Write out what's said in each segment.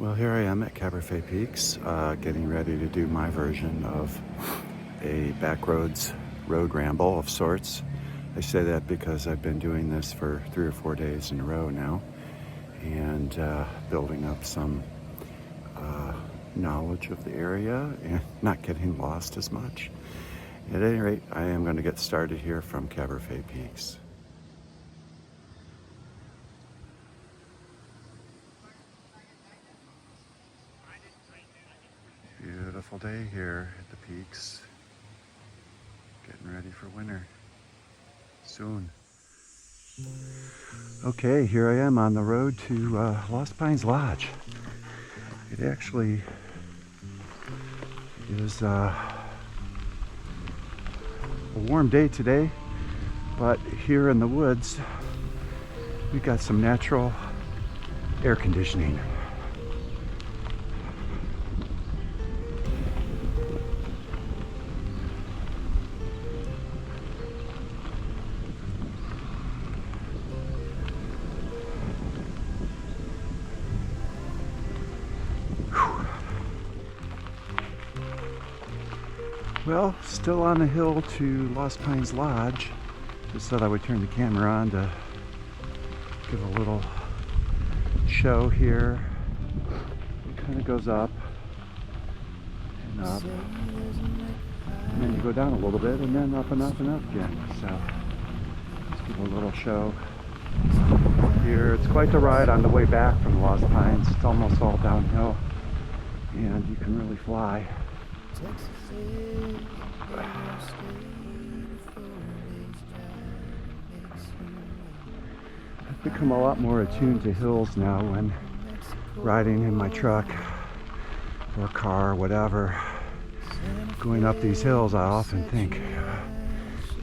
Well, here I am at Caberfae Peaks, getting ready to do my version of a backroads road ramble of sorts. I say that because I've been doing this for 3 or 4 days in a row now, and building up some knowledge of the area and not getting lost as much. At any rate, I am going to get started here from Caberfae Peaks. Beautiful day here at the peaks. Getting ready for winter soon. Okay, here I am on the road to Lost Pines Lodge. It actually is a warm day today, but here in the woods we got some natural air conditioning. Well, still on the hill to Lost Pines Lodge. Just thought I would turn the camera on to give a little show here. It kind of goes up and up, and then you go down a little bit, and then up and up and up again. So just give a little show here. It's quite the ride on the way back from Lost Pines. It's almost all downhill, and you can really fly. I've become a lot more attuned to hills now when riding in my truck or car, whatever. Going up these hills, I often think,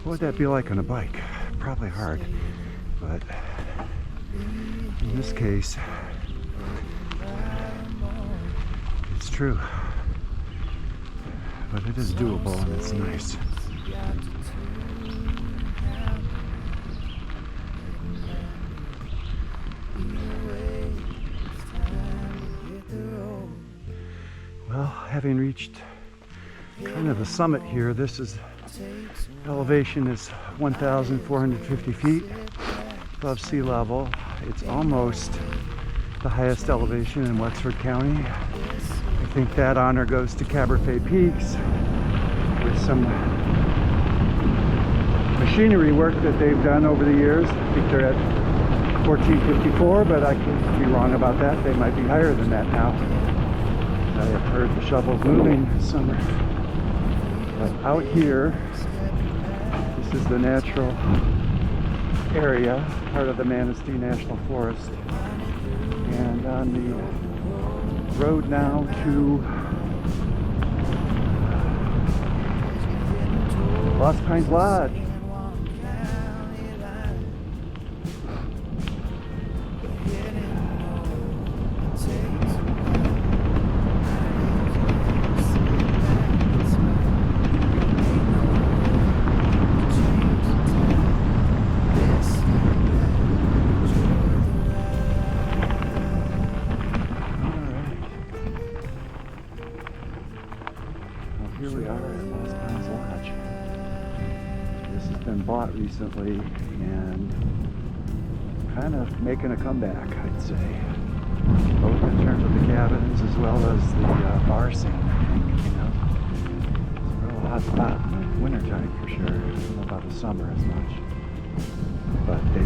what would that be like on a bike? Probably hard, but in this case, it's true. But it is doable and it's nice. Well, having reached kind of the summit here, elevation is 1,450 feet above sea level. It's almost the highest elevation in Wexford County. I think that honor goes to Caberfae Peaks with some machinery work that they've done over the years. I think they're at 1454, but I could be wrong about that. They might be higher than that now. I have heard the shovels moving this summer. But out here, this is the natural area, part of the Manistee National Forest. And on the road now to Lost Pines Lodge. Here we are at Lost Pines Lodge. This has been bought recently and kind of making a comeback, I'd say. Both in terms of the cabins as well as the bar scene, I think, you know. It's a real hot spot in the wintertime for sure. I don't know about the summer as much. But they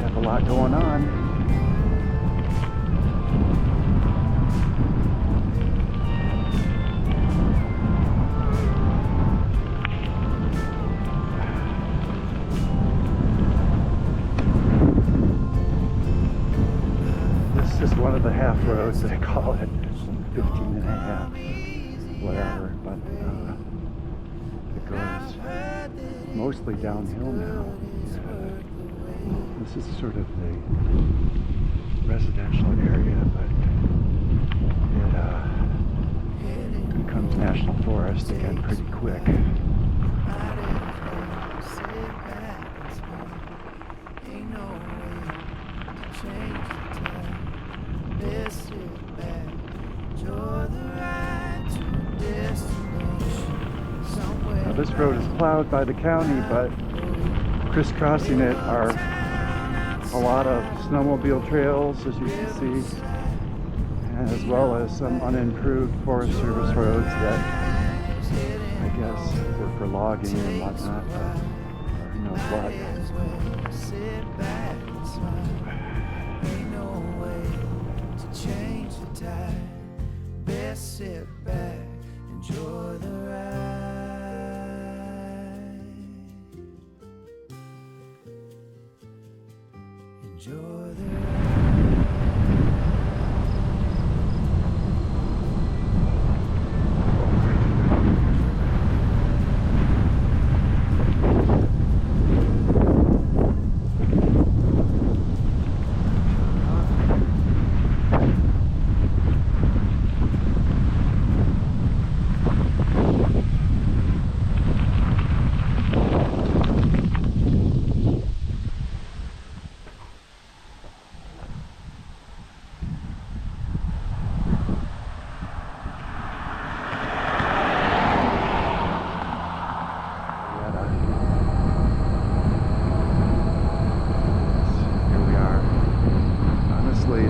have a lot going on. This is one of the half roads, they call it, 15 and a half, whatever, but it goes mostly downhill now. This is sort of the residential area, but it becomes national forest again pretty quick. This road is plowed by the county, but crisscrossing it are a lot of snowmobile trails, as you can see, as well as some unimproved Forest Service roads that I guess were for logging and whatnot, but who knows what. Sit back, enjoy the ride. Enjoy the ride.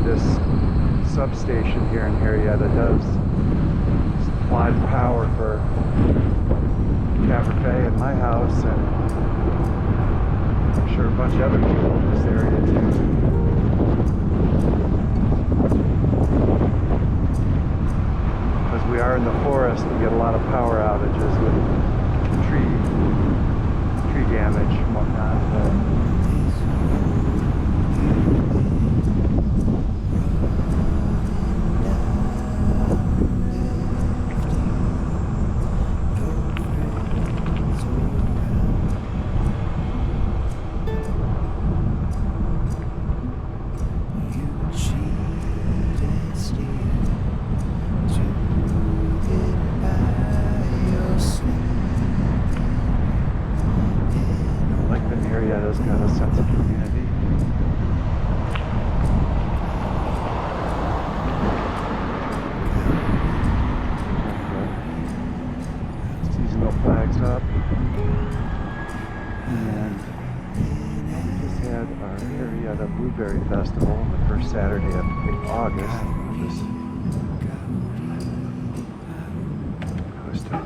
This substation here in Harrietta does supply the power for Caberfae and my house, and I'm sure a bunch of other people in this area too. Because we are in the forest, we get a lot of power outages with tree damage and whatnot. Harrietta's got a sense of community. Seasonal flags up, and we just had our Harrietta Blueberry Festival on the first Saturday of August.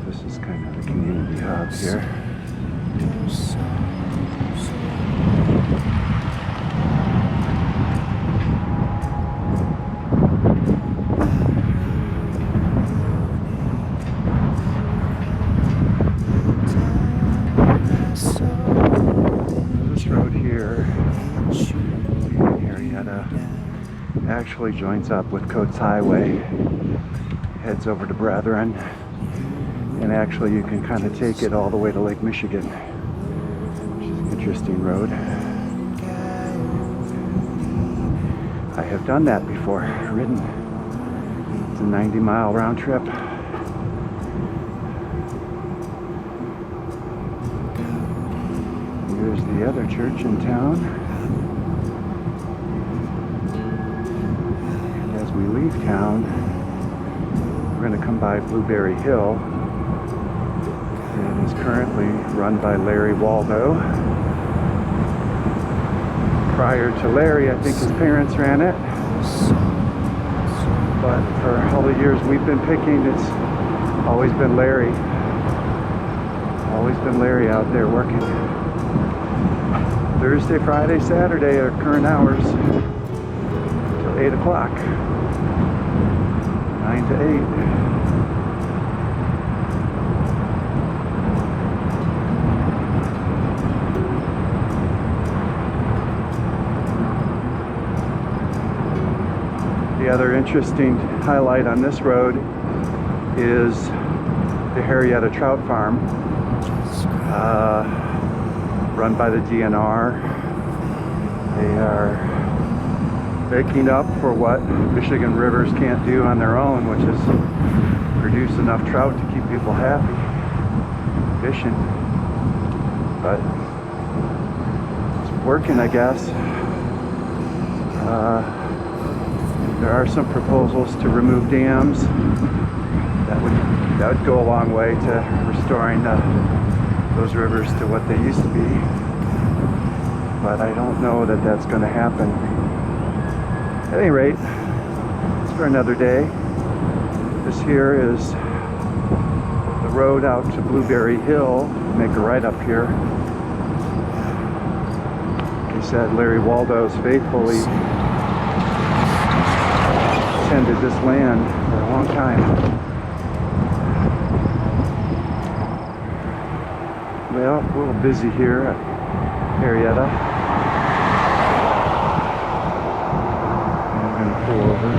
This is kind of the community hub here. This road here in Harrietta actually joins up with Coates Highway, heads over to Brethren, and actually you can kind of take it all the way to Lake Michigan, which is an interesting road. I have done that before, ridden. It's a 90-mile round trip. Here's the other church in town. And as we leave town, we're going to come by Blueberry Hill. It is currently run by Larry Waldo. Prior to Larry, I think his parents ran it. But for all the years we've been picking, it's always been Larry. Always been Larry out there working. Thursday, Friday, Saturday are current hours till 8 o'clock. 9 to 8. The other interesting highlight on this road is the Harrietta Trout Farm, run by the DNR. They are making up for what Michigan rivers can't do on their own, which is produce enough trout to keep people happy fishing. But it's working, I guess. There are some proposals to remove dams. That would go a long way to restoring the those rivers to what they used to be. But I don't know that that's going to happen. At any rate, it's for another day. This here is the road out to Blueberry Hill. Make a right up here. He said Larry Waldo's faithfully tended this land for a long time. Well, a little busy here at Harrietta. I'm going to pull over.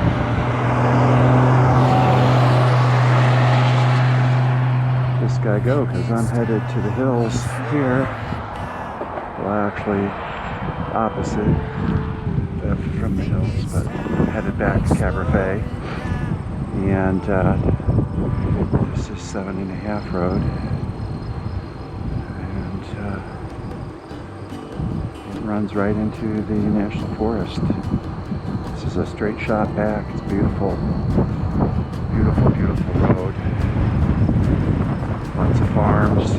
This guy go because I'm headed to the hills here. Well, actually, opposite from the hills, but I'm headed back to Caberfae. And this is 7.5 road. It runs right into the National Forest. This is a straight shot back. It's beautiful. Beautiful, beautiful road. Lots of farms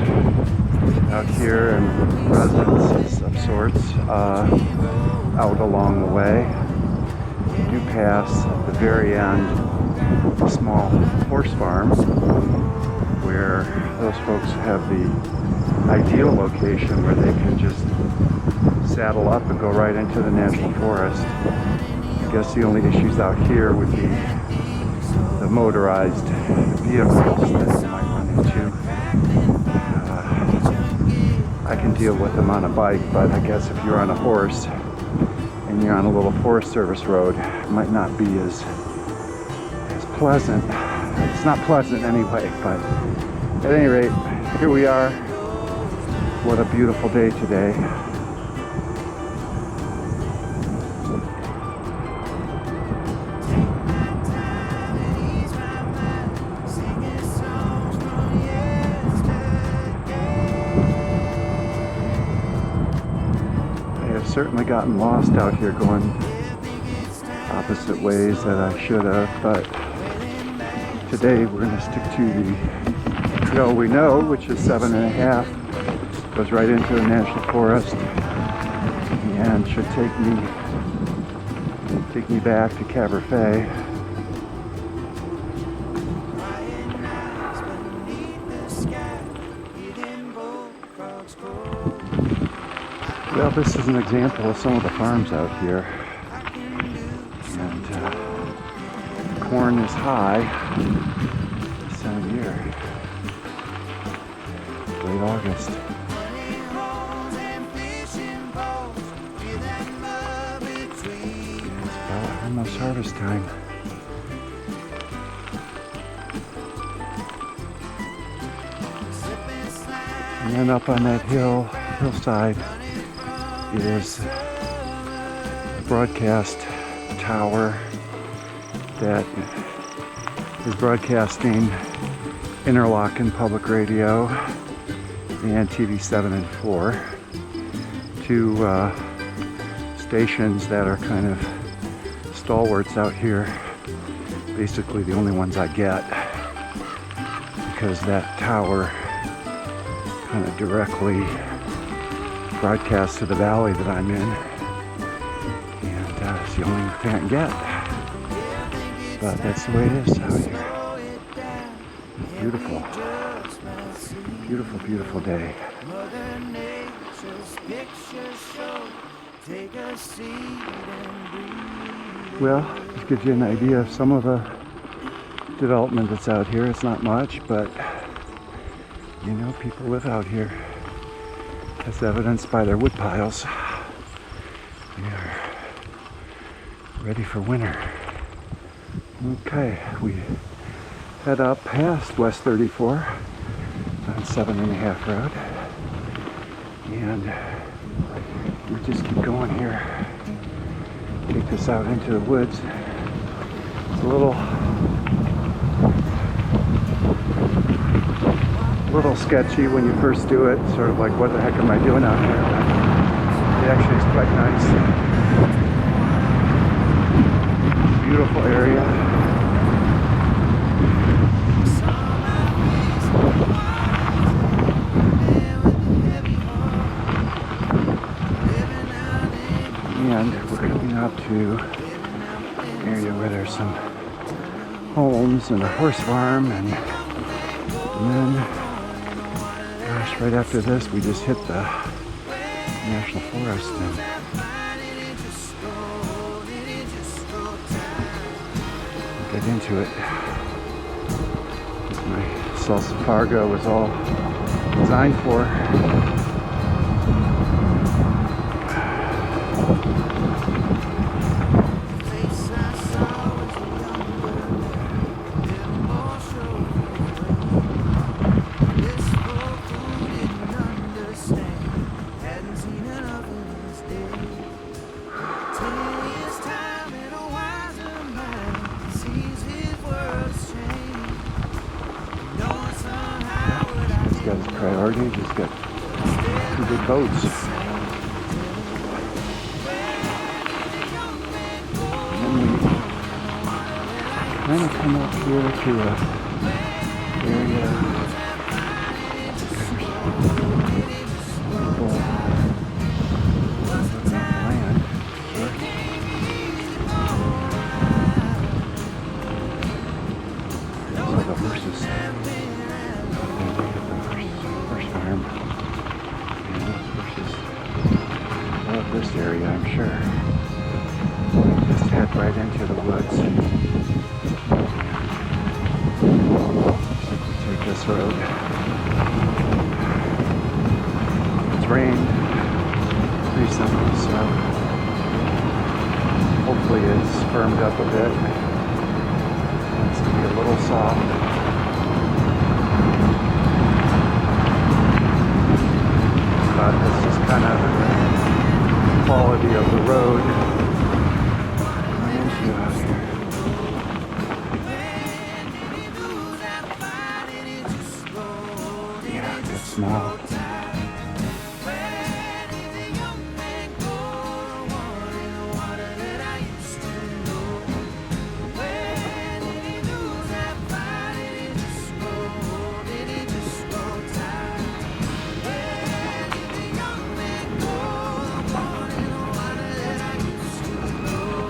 out here and residences of sorts out along the way. You do pass at the very end a small horse farm where those folks have the ideal location where they can just saddle up and go right into the National Forest. I guess the only issues out here would be the motorized vehicles that you might run into. I can deal with them on a bike, but I guess if you're on a horse and you're on a little Forest Service road, it might not be as pleasant. It's not pleasant anyway, but at any rate, here we are. What a beautiful day today. I have certainly gotten lost out here going opposite ways that I should have, but today we're going to stick to the trail we know, which is 7.5. Goes right into the National Forest and should take me back to Caberfae. Well, this is an example of some of the farms out here, and corn is high this time of year, late August. Almost harvest time. And then up on that hillside is a broadcast tower that is broadcasting Interlochen Public Radio and TV 7 and 4, two stations that are kind of stalwarts out here, basically the only ones I get, because that tower kind of directly broadcasts to the valley that I'm in, and it's the only thing I can get. But that's the way it is out here. Beautiful, beautiful, beautiful day. Well, this gives you an idea of some of the development that's out here. It's not much, but you know, people live out here. That's evidenced by their wood piles. They are ready for winter. Okay, we head up past West 34 on 7.5 road, and we just keep going here. Take this out into the woods. It's a little sketchy when you first do it, sort of like, what the heck am I doing out here? But it actually is quite nice. Beautiful area. into an area where there's some homes and a horse farm, and then, gosh, right after this we just hit the national forest and get into it. My salsa fargo was all designed for. Got his priorities, he's got 2 big boats. And then we kind of come up here to a area land. So the horses. Farm. And those horses love this area, I'm sure. Just head right into the woods. Take this road. It's rained recently, so hopefully it's firmed up a bit. It's to be a little soft. This is kind of the quality of the road. Out here. Yeah, it's small.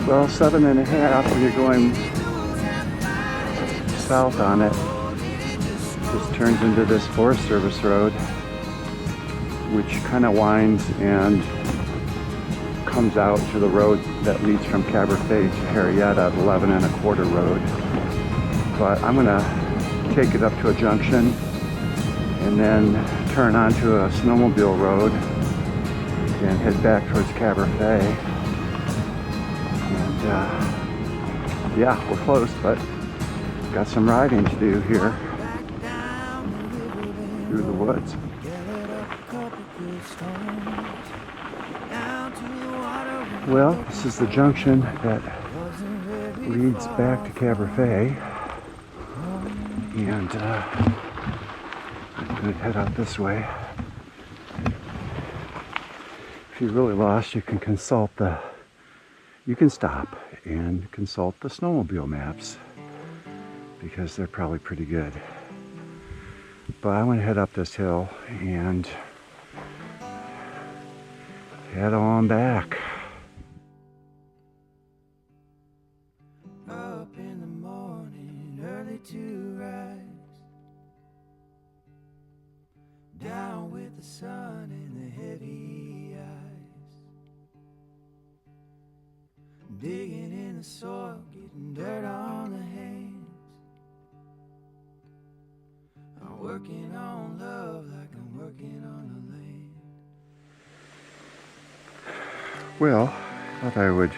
Well, 7.5 when you're going south on it. Just turns into this Forest Service road, which kind of winds and comes out to the road that leads from Caberfae to Harrietta, the 11.25 road. But I'm gonna take it up to a junction and then turn onto a snowmobile road and head back towards Caberfae. Yeah, we're close, but got some riding to do here through the woods. Well, this is the junction that leads back to Caberfae, and I'm going to head out this way. If you're really lost, you can stop and consult the snowmobile maps, because they're probably pretty good. But I want to head up this hill and head on back. Up in the morning, early to rise, down with the sun in the heavy eyes, digging in the soil, getting dirt on the hands. I'm working on love like I'm working on the land. Well, I thought I would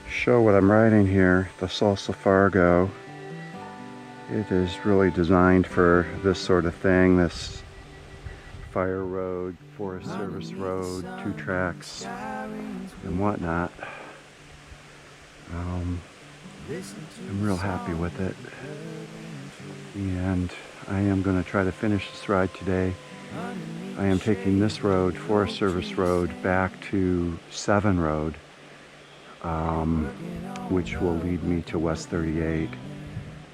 show what I'm riding here, the Salsa Fargo. It is really designed for this sort of thing, this fire road, Forest Service road, 2 tracks and whatnot. I'm real happy with it, and I am going to try to finish this ride today. I am taking this road, Forest Service road, back to 7 Road, which will lead me to West 38,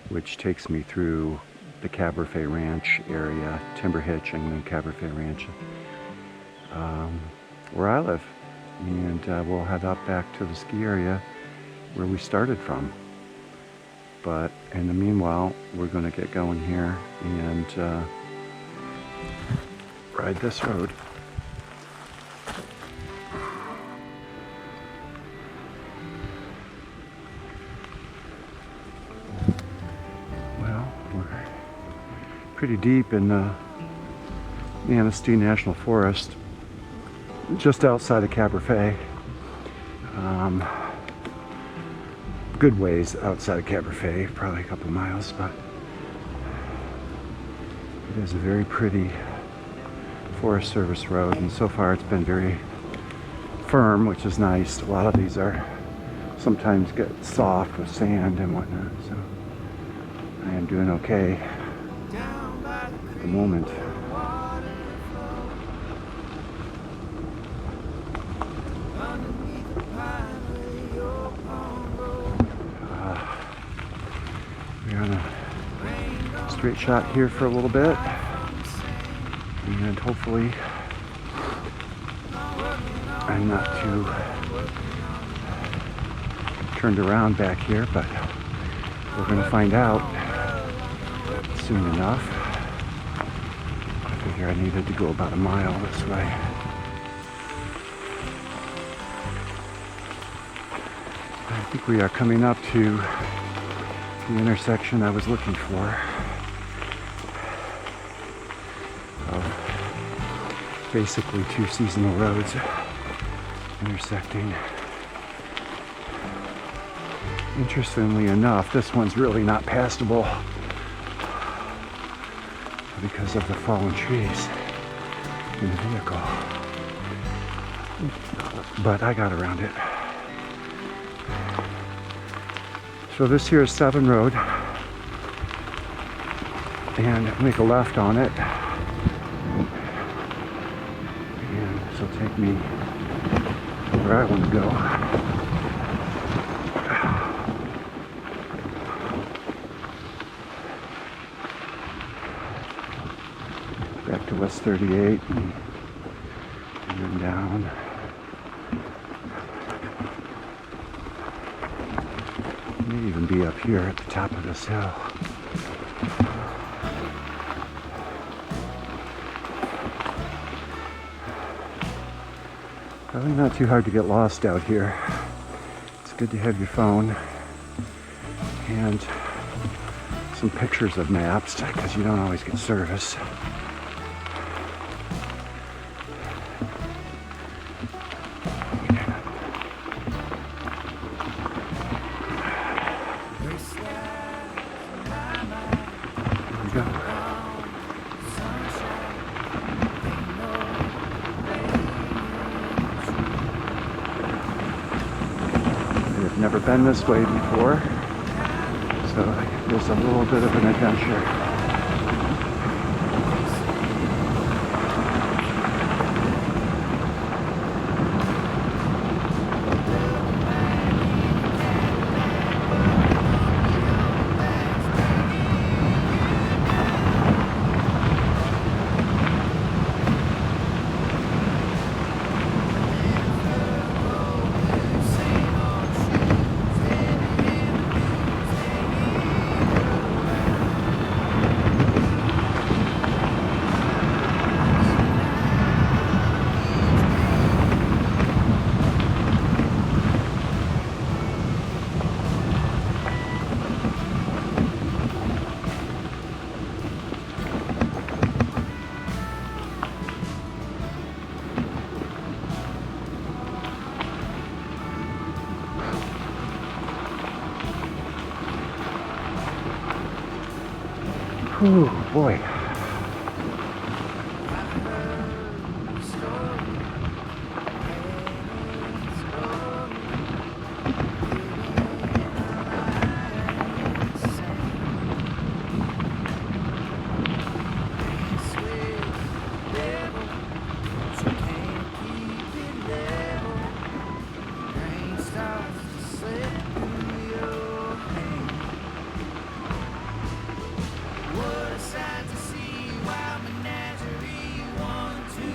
which takes me through the Caberfae Ranch area, Timber Hitch and then Caberfae Ranch, where I live. and we'll head up back to the ski area where we started from. But in the meanwhile, we're going to get going here and ride this road. Well, we're pretty deep in the Manistee National Forest, just outside of Caberfae. Good ways outside of Caberfae, probably a couple miles, but it is a very pretty Forest Service road, and so far it's been very firm, which is nice. A lot of these are sometimes get soft with sand and whatnot, so I am doing okay at the moment. We're on a straight shot here for a little bit, and hopefully I'm not too turned around back here, but we're going to find out soon enough. I figure I needed to go about a mile this way. I think we are coming up to the intersection I was looking for of basically two seasonal roads intersecting. Interestingly enough, this one's really not passable because of the fallen trees in the vehicle, but I got around it. So this here is 7 Road, and make a left on it, and this will take me where I want to go. Back to West 38 and then down. May even be up here at the top of this hill. Probably not too hard to get lost out here. It's good to have your phone and some pictures of maps because you don't always get service. I've never been this way before, so it's a little bit of an adventure. Oh boy.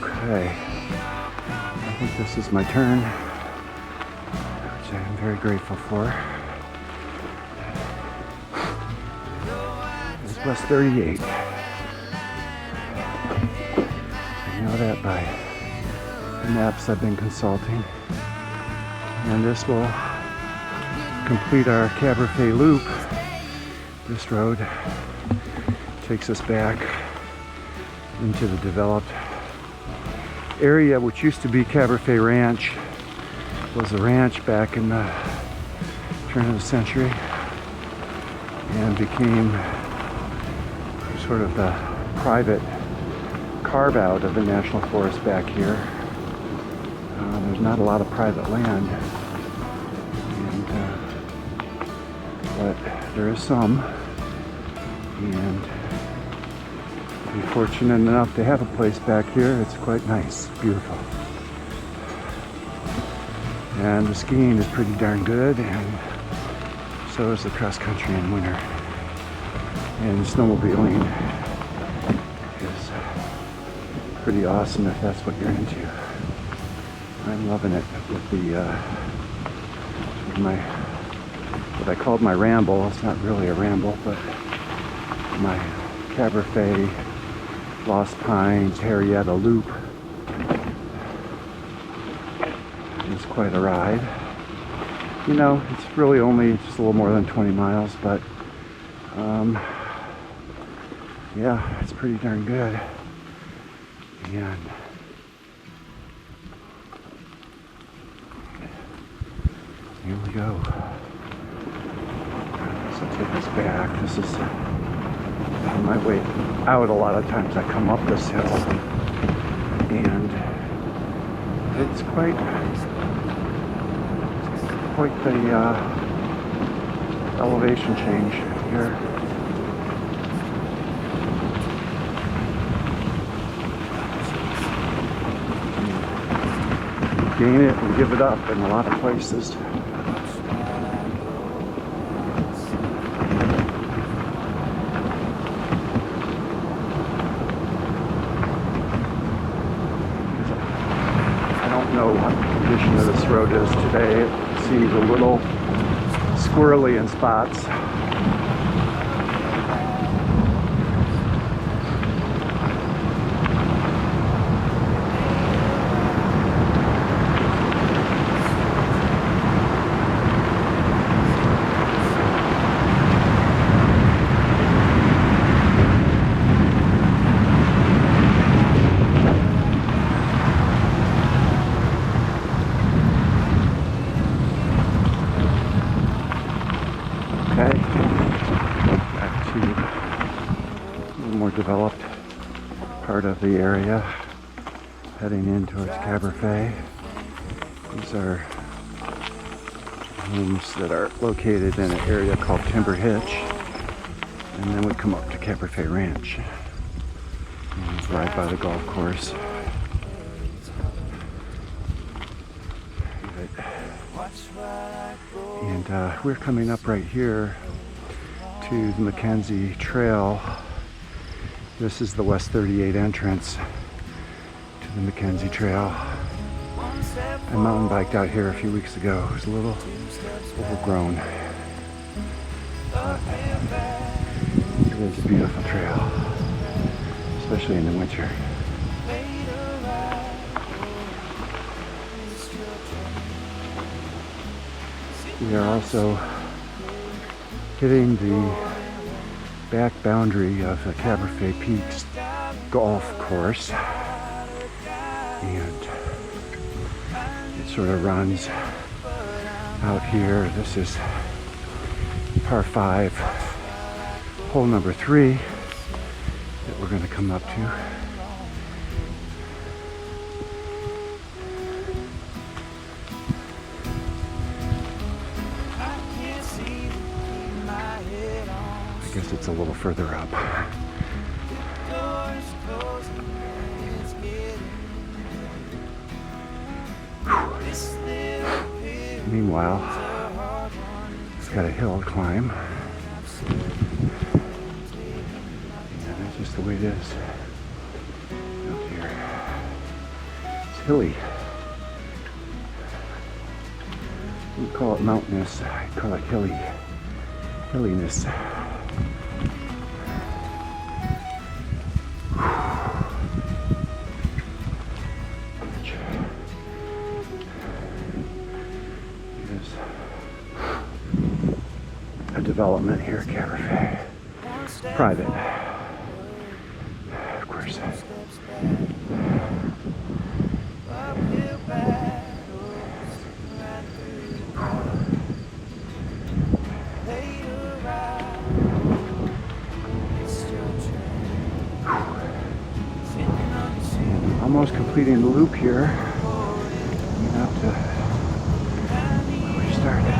Okay, I think This is my turn, which I am very grateful for. It's West 38. I know that by the maps I've been consulting. And this will complete our Caberfae loop. This road takes us back into the developed area, which used to be Caberfae Ranch. It was a ranch back in the turn of the century and became sort of the private carve out of the national forest back here. There's not a lot of private land, but there is some, and to be fortunate enough to have a place back here. It's quite nice, beautiful. And the skiing is pretty darn good, and so is the cross country in winter. And snowmobiling is pretty awesome if that's what you're into. I'm loving it with the what I called my ramble. It's not really a ramble, but my Caberfae Lost Pines Harrietta loop. It's quite a ride. You know, it's really only just a little more than 20 miles, but yeah, it's pretty darn good. And here we go. This will take us back. This is on my way out. A lot of times I come up this hill, and it's quite the elevation change here. Gain it and give it up in a lot of places. I don't know what the condition of this road is today. It seems a little squirrely in spots. Okay, back to a little more developed part of the area, heading in towards Caberfae. These are homes that are located in an area called Timber Hitch, and then we come up to Caberfae Ranch and ride by the golf course. And we're coming up right here to the Mackenzie Trail. This is the West 38 entrance to the Mackenzie Trail. I mountain biked out here a few weeks ago. It was a little overgrown, but it is a beautiful trail, especially in the winter. We are also hitting the back boundary of the Caberfae Peaks golf course, and it sort of runs out here. This is par 5, hole number 3 that we're going to come up to. I guess it's a little further up. Meanwhile, it's got a hill to climb. And that's just the way it is out here. It's hilly. call it mountainous. I call it hilliness. There's a development here at Caberfae. Private, of course. Almost completing the loop here. Coming up to where we started.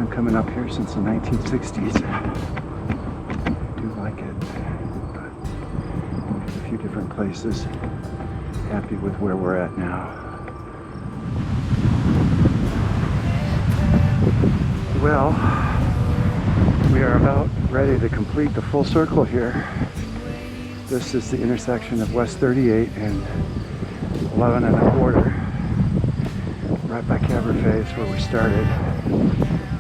Coming up here since the 1960s. I do like it, but there's a few different places. Happy with where we're at now. Well, we are about ready to complete the full circle here. This is the intersection of West 38 and 11 1/4. Right by Caberfae is where we started.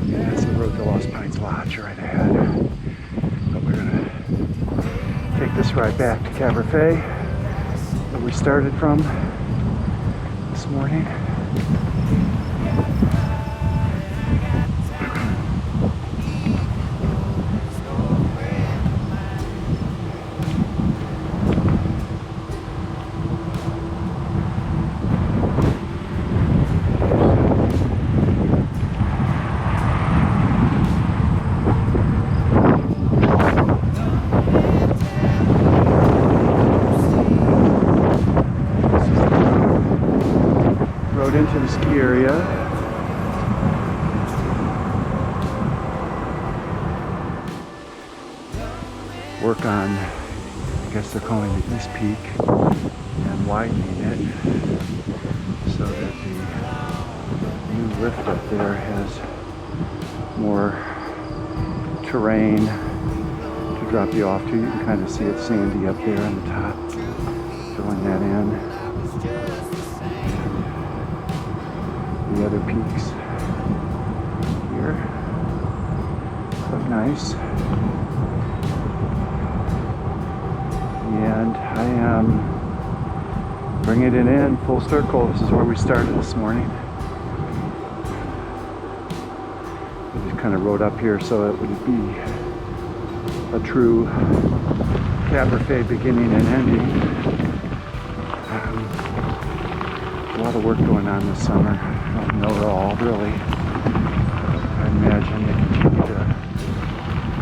And that's the road to Lost Pines Lodge right ahead. But we're gonna take this ride back to Caberfae, where we started from this morning. Into the ski area. Work on, I guess they're calling it East Peak, and widening it so that the new lift up there has more terrain to drop you off to. You can kind of see it sandy up there on the top, filling that in. The other peaks here, quite nice. And I am bringing it in full circle. This is where we started this morning. We just kind of rode up here so it would be a true Caberfae beginning and ending. A lot of work going on this summer. I don't know it all, really. I imagine they continue to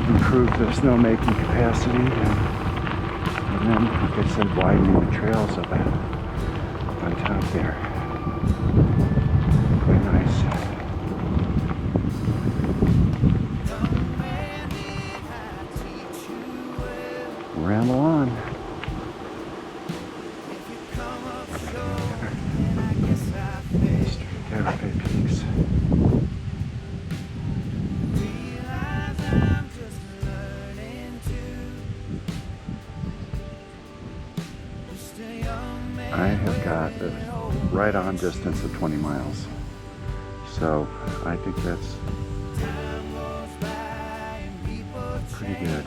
improve the snowmaking capacity and then, like I said, widening the trails up on top there. Quite nice. Ramble on. Caberfae Peaks. I have got a right on distance of 20 miles. So I think that's pretty good.